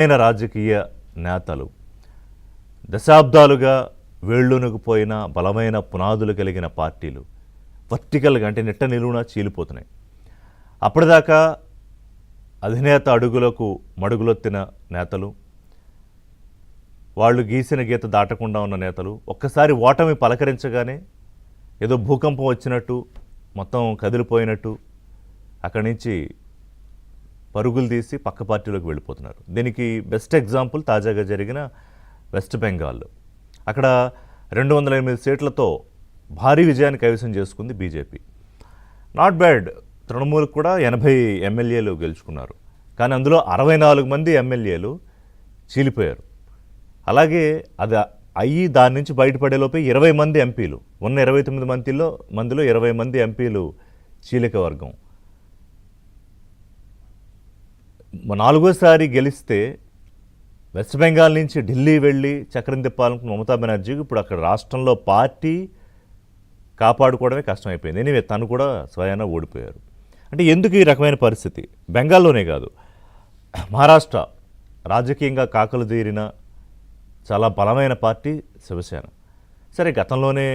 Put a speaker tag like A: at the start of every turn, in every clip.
A: అయిన రాజకీయ నేతలు దశాబ్దాలుగా వేళ్ళునుకుపోయిన బలమైన పునాదులు కలిగిన పార్టీలు వర్టికల్గా అంటే నిట్ట నిలువున చీలిపోతున్నాయి. అప్పటిదాకా అధినేత అడుగులకు మడుగులొత్తిన నేతలు, వాళ్ళు గీసిన గీత దాటకుండా ఉన్న నేతలు ఒక్కసారి ఓటమి పలకరించగానే ఏదో భూకంపం వచ్చినట్టు మొత్తం కదిలిపోయినట్టు అక్కడి నుంచి పరుగులు తీసి పక్క పార్టీలోకి వెళ్ళిపోతున్నారు. దీనికి బెస్ట్ ఎగ్జాంపుల్ తాజాగా జరిగిన వెస్ట్ బెంగాల్లో. అక్కడ 208 సీట్లతో భారీ విజయాన్ని కైవసం చేసుకుంది బీజేపీ. Not bad. తృణమూల్ కూడా 80 ఎమ్మెల్యేలు గెలుచుకున్నారు. కానీ అందులో 64 మంది ఎమ్మెల్యేలు చీలిపోయారు. అలాగే అది అయ్యి దాని నుంచి బయటపడేలోపే 20 మంది ఎంపీలు, ఉన్న 29 మందిలో 20 మంది ఎంపీలు చీలిక వర్గం. నాలుగోసారి గెలిస్తే వెస్ట్ బెంగాల్ నుంచి ఢిల్లీ వెళ్ళి చక్రం తిప్పాలనుకున్న మమతా బెనర్జీకి ఇప్పుడు అక్కడ రాష్ట్రంలో పార్టీ కాపాడుకోవడమే కష్టమైపోయింది. ఎనివే తను కూడా స్వయాన ఓడిపోయారు. అంటే ఎందుకు ఈ రకమైన పరిస్థితి? బెంగాల్లోనే కాదు, మహారాష్ట్ర రాజకీయంగా కాకలు తీరిన చాలా బలమైన పార్టీ శివసేన. సరే, గతంలోనే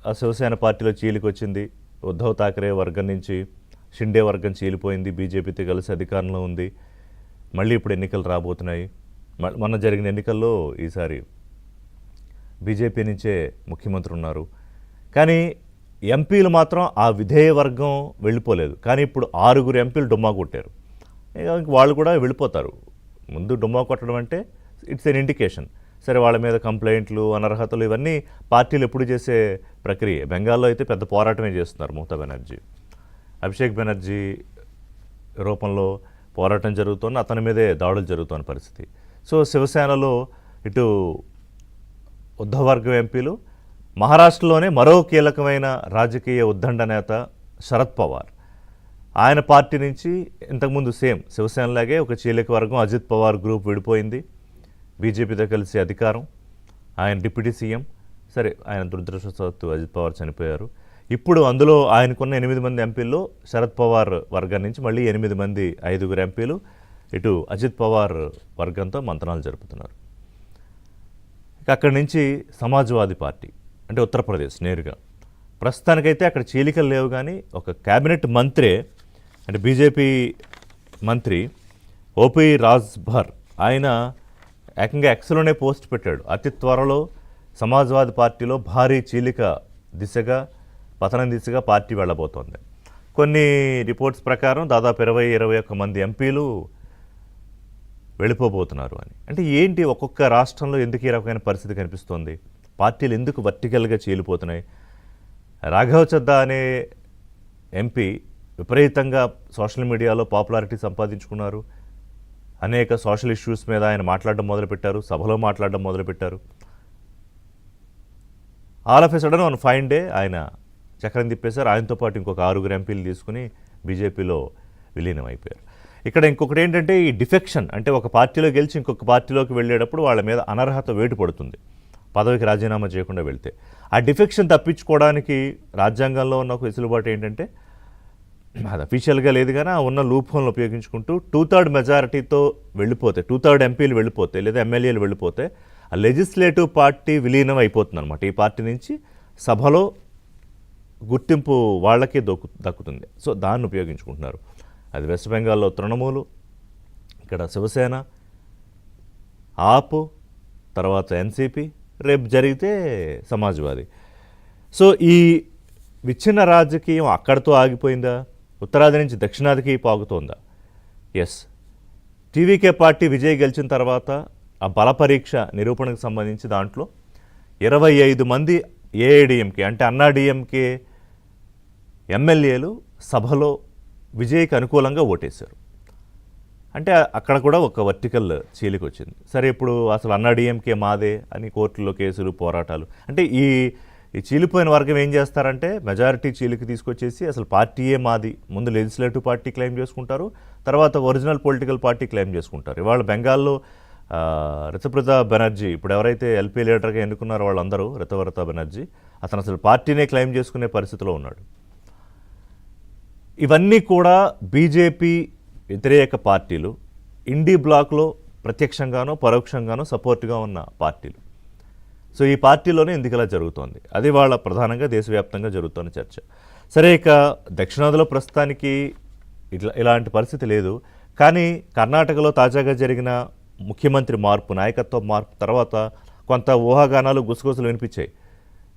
A: ఆ శివసేన పార్టీలో చీలికొచ్చింది. ఉద్ధవ్ ఠాక్రే వర్గం నుంచి షిండే వర్గం చీలిపోయింది, బీజేపీతో కలిసి అధికారంలో ఉంది. మళ్ళీ ఇప్పుడు ఎన్నికలు రాబోతున్నాయి. మొన్న జరిగిన ఎన్నికల్లో ఈసారి బీజేపీ నుంచే ముఖ్యమంత్రి ఉన్నారు. కానీ ఎంపీలు మాత్రం ఆ విధేయ వర్గం వెళ్ళిపోలేదు. కానీ ఇప్పుడు 6 ఎంపీలు డుమ్మా కొట్టారు. వాళ్ళు కూడా వెళ్ళిపోతారు. ముందు డుమ్మా కొట్టడం అంటే ఇట్స్ ఎన్ ఇండికేషన్. సరే, వాళ్ళ మీద కంప్లైంట్లు, అనర్హతలు ఇవన్నీ పార్టీలు ఎప్పుడు చేసే ప్రక్రియ. బెంగాల్లో అయితే పెద్ద పోరాటమే చేస్తున్నారు మమతా బెనర్జీ. అభిషేక్ బెనర్జీ రూపంలో పోరాటం జరుగుతోంది, అతని మీదే దాడులు జరుగుతున్న పరిస్థితి. సో శివసేనలో ఇటు ఉద్ధవ్ వర్గం ఎంపీలు, మహారాష్ట్రలోనే మరో కీలకమైన రాజకీయ ఉద్దండ నేత శరద్ పవార్, ఆయన పార్టీ నుంచి ఇంతకుముందు సేమ్ శివసేనలాగే ఒక చీలిక వర్గం అజిత్ పవార్ గ్రూప్ విడిపోయింది, బీజేపీతో కలిసి అధికారం. ఆయన డిప్యూటీ సీఎం. సరే, ఆయన దురదృష్టవశాత్తు అజిత్ పవార్ చనిపోయారు. ఇప్పుడు అందులో ఆయనకున్న 8 మంది ఎంపీల్లో శరద్ పవార్ వర్గం నుంచి మళ్ళీ 8 మంది 5 ఎంపీలు ఇటు అజిత్ పవార్ వర్గంతో మంతనాలు జరుపుతున్నారు. ఇక అక్కడి నుంచి సమాజ్వాదీ పార్టీ అంటే ఉత్తరప్రదేశ్ నేరుగా ప్రస్తుతానికైతే అక్కడ చీలికలు లేవు. కానీ ఒక క్యాబినెట్ మంత్రే అంటే బీజేపీ మంత్రి ఓపీ రాజ్భర్ ఆయన ఏకంగా ఎక్స్లోనే పోస్ట్ పెట్టాడు. అతి త్వరలో సమాజ్వాదీ పార్టీలో భారీ చీలిక దిశగా, పతనం దిశగా పార్టీ వెళ్ళబోతోంది. కొన్ని రిపోర్ట్స్ ప్రకారం దాదాపు 20-21 మంది ఎంపీలు వెళ్ళిపోబోతున్నారు అని. అంటే ఏంటి, ఒక్కొక్క రాష్ట్రంలో ఎందుకు ఈ రకమైన పరిస్థితి కనిపిస్తోంది? పార్టీలు ఎందుకు వర్టికల్గా చీలిపోతున్నాయి? రాఘవ్ చద్దా అనే ఎంపీ విపరీతంగా సోషల్ మీడియాలో పాపులారిటీ సంపాదించుకున్నారు. అనేక సోషల్ ఇష్యూస్ మీద ఆయన మాట్లాడడం మొదలుపెట్టారు, సభలో మాట్లాడడం మొదలుపెట్టారు. All of a sudden on fine day ఆయన చక్రం తిప్పేశారు. ఆయనతో పాటు ఇంకొక 6 ఎంపీలు తీసుకుని బీజేపీలో విలీనం అయిపోయారు. ఇక్కడ ఇంకొకటి ఏంటంటే ఈ డిఫెక్షన్, అంటే ఒక పార్టీలో గెలిచి ఇంకొక పార్టీలోకి వెళ్ళేటప్పుడు వాళ్ళ మీద అనర్హత వేటు పడుతుంది పదవికి రాజీనామా చేయకుండా వెళ్తే. ఆ డిఫెక్షన్ తప్పించుకోవడానికి రాజ్యాంగంలో ఉన్న ఒక వెసులుబాటు ఏంటంటే, అది అఫీషియల్గా లేదు కానీ ఆ ఉన్న లూప్ హోల్ని ఉపయోగించుకుంటూ 2/3 మెజారిటీతో వెళ్ళిపోతే, 2/3 ఎంపీలు వెళ్ళిపోతే లేదా ఎమ్మెల్యేలు వెళ్ళిపోతే ఆ లెజిస్లేటివ్ పార్టీ విలీనం అయిపోతుంది అనమాట. ఈ పార్టీ నుంచి సభలో గుర్తింపు వాళ్ళకే దక్కుతుంది. సో దాన్ని ఉపయోగించుకుంటున్నారు. అది వెస్ట్ బెంగాల్లో తృణమూలు, ఇక్కడ శివసేన, ఆప్, తర్వాత ఎన్సీపీ, రేపు జరిగితే సమాజ్వాదీ. సో ఈ విచ్ఛిన్న రాజకీయం అక్కడితో ఆగిపోయిందా? ఉత్తరాది నుంచి దక్షిణాదికి పాగుతోందా? ఎస్. టీవీకే పార్టీ విజయ్ గెలిచిన తర్వాత ఆ బల పరీక్ష నిరూపణకు సంబంధించి దాంట్లో 25 మంది ఏఐడిఎంకే అంటే అన్నా డిఎంకే ఎమ్మెల్యేలు సభలో విజయ్కి అనుకూలంగా ఓటేశారు. అంటే అక్కడ కూడా ఒక వర్టికల్ చీలిక వచ్చింది. సరే, ఇప్పుడు అసలు అన్నా డిఎంకే మాదే అని కోర్టులో కేసులు, పోరాటాలు. అంటే ఈ చీలిపోయిన వర్గం ఏం చేస్తారంటే మెజారిటీ చీలిక తీసుకొచ్చేసి అసలు పార్టీయే మాది, ముందు లెజిస్లేటివ్ పార్టీ క్లెయిమ్ చేసుకుంటారు, తర్వాత ఒరిజినల్ పొలిటికల్ పార్టీ క్లెయిమ్ చేసుకుంటారు. ఇవాళ బెంగాల్లో రితుప్రతా బెనర్జీ, ఇప్పుడు ఎవరైతే ఎల్పీ లీడర్గా ఎన్నుకున్నారో వాళ్ళందరూ, రితుప్రతా బెనర్జీ అతను అసలు పార్టీనే క్లెయిమ్ చేసుకునే పరిస్థితిలో ఉన్నాడు. ఇవన్నీ కూడా బీజేపీ వ్యతిరేక పార్టీలు ఇండీ బ్లాక్లో ప్రత్యక్షంగానో పరోక్షంగానో సపోర్ట్గా ఉన్న పార్టీలు. సో ఈ పార్టీలోనే ఎందుకు ఇలా జరుగుతోంది, అది వాళ్ళ ప్రధానంగా దేశవ్యాప్తంగా జరుగుతున్న చర్చ. సరే, ఇక దక్షిణాదిలో ప్రస్తుతానికి ఇలాంటి పరిస్థితి లేదు. కానీ కర్ణాటకలో తాజాగా జరిగిన ముఖ్యమంత్రి మార్పు, నాయకత్వ మార్పు తర్వాత కొంత ఊహాగానాలు గుసగుసలు వినిపించాయి.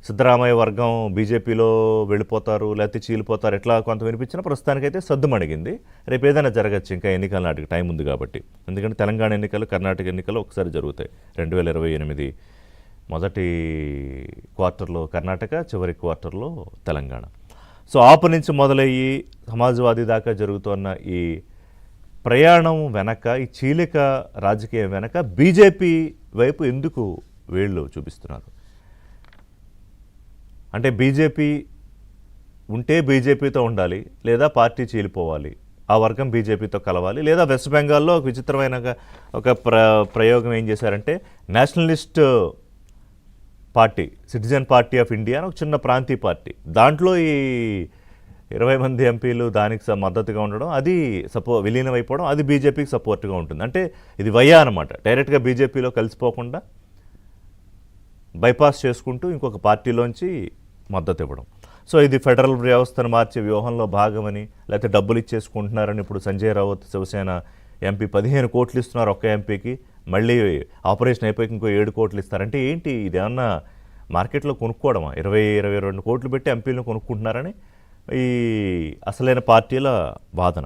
A: సిద్ధరామయ్య వర్గం బీజేపీలో వెళ్ళిపోతారు, లేకపోతే చీలిపోతారు, ఎట్లా కొంత వినిపించినా ప్రస్తుతానికైతే సద్దుమణిగింది. రేపు ఏదైనా జరగచ్చు, ఇంకా ఎన్నికల నాటికి టైం ఉంది కాబట్టి. ఎందుకంటే తెలంగాణ ఎన్నికలు, కర్ణాటక ఎన్నికలు ఒకసారి జరుగుతాయి. 2028 మొదటి క్వార్టర్లో కర్ణాటక, చివరి క్వార్టర్లో తెలంగాణ. సో ఆపు నుంచి మొదలయ్యి సమాజ్వాదీ దాకా జరుగుతున్న ఈ ప్రయాణం వెనక, ఈ చీలిక రాజకీయం వెనక బీజేపీ వైపు ఎందుకు వేళ్ళు చూపిస్తున్నారు? అంటే బీజేపీ ఉంటే బీజేపీతో ఉండాలి, లేదా పార్టీ చీలిపోవాలి, ఆ వర్గం బీజేపీతో కలవాలి, లేదా వెస్ట్ బెంగాల్లో ఒక విచిత్రమైన ఒక ప్రయోగం ఏం చేశారంటే Nationalist party, citizen party of India అని ఒక చిన్న ప్రాంతీయ పార్టీ, దాంట్లో ఈ 20 మంది ఎంపీలు దానికి మద్దతుగా ఉండడం, అది విలీనం అయిపోవడం, అది బీజేపీకి సపోర్ట్గా ఉంటుంది. అంటే ఇది వయ్యా అనమాట, డైరెక్ట్గా బీజేపీలో కలిసిపోకుండా బైపాస్ చేసుకుంటూ ఇంకొక పార్టీలోంచి మద్దతు ఇవ్వడం. సో ఇది ఫెడరల్ వ్యవస్థను మార్చే వ్యూహంలో భాగమని, లేకపోతే డబ్బులు ఇచ్చేసుకుంటున్నారని ఇప్పుడు సంజయ్ రావత్ శివసేన ఎంపీ 15 కోట్లు ఇస్తున్నారు ఒక్క ఎంపీకి, మళ్ళీ ఆపరేషన్ అయిపోయి ఇంకో 7 కోట్లు ఇస్తారంటే ఏంటి, ఇది ఏమన్నా మార్కెట్లో కొనుక్కోవడమా? 22 కోట్లు పెట్టి ఎంపీలను కొనుక్కుంటున్నారని ఈ అసలైన పార్టీల వాదన.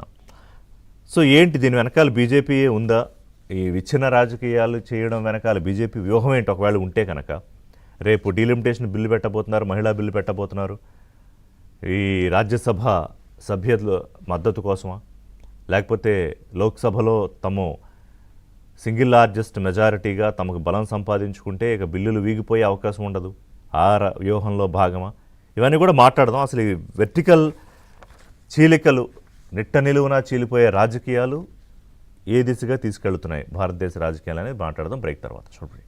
A: సో ఏంటి దీని వెనకాల బీజేపీ ఉందా? ఈ విచ్ఛిన్న రాజకీయాలు చేయడం వెనకాల బీజేపీ వ్యూహం ఏంటి ఒకవేళ ఉంటే కనుక? రేపు డీలిమిటేషన్ బిల్లు పెట్టబోతున్నారు, మహిళా బిల్లు పెట్టబోతున్నారు, ఈ రాజ్యసభ సభ్యుల మద్దతు కోసమా, లేకపోతే లోక్సభలో తమ సింగిల్ లార్జెస్ట్ మెజారిటీగా తమకు బలం సంపాదించుకుంటే ఇక బిల్లులు వీగిపోయే అవకాశం ఉండదు, ఆ వ్యూహంలో భాగమా? ఇవన్నీ కూడా మాట్లాడదాం. అసలు ఈ వెర్టికల్ చీలికలు, నిట్ట నిలువునా చీలిపోయే రాజకీయాలు ఏ దిశగా తీసుకెళ్తున్నాయి భారతదేశ రాజకీయాలు అనేది మాట్లాడదాం బ్రేక్ తర్వాత. చూడండి.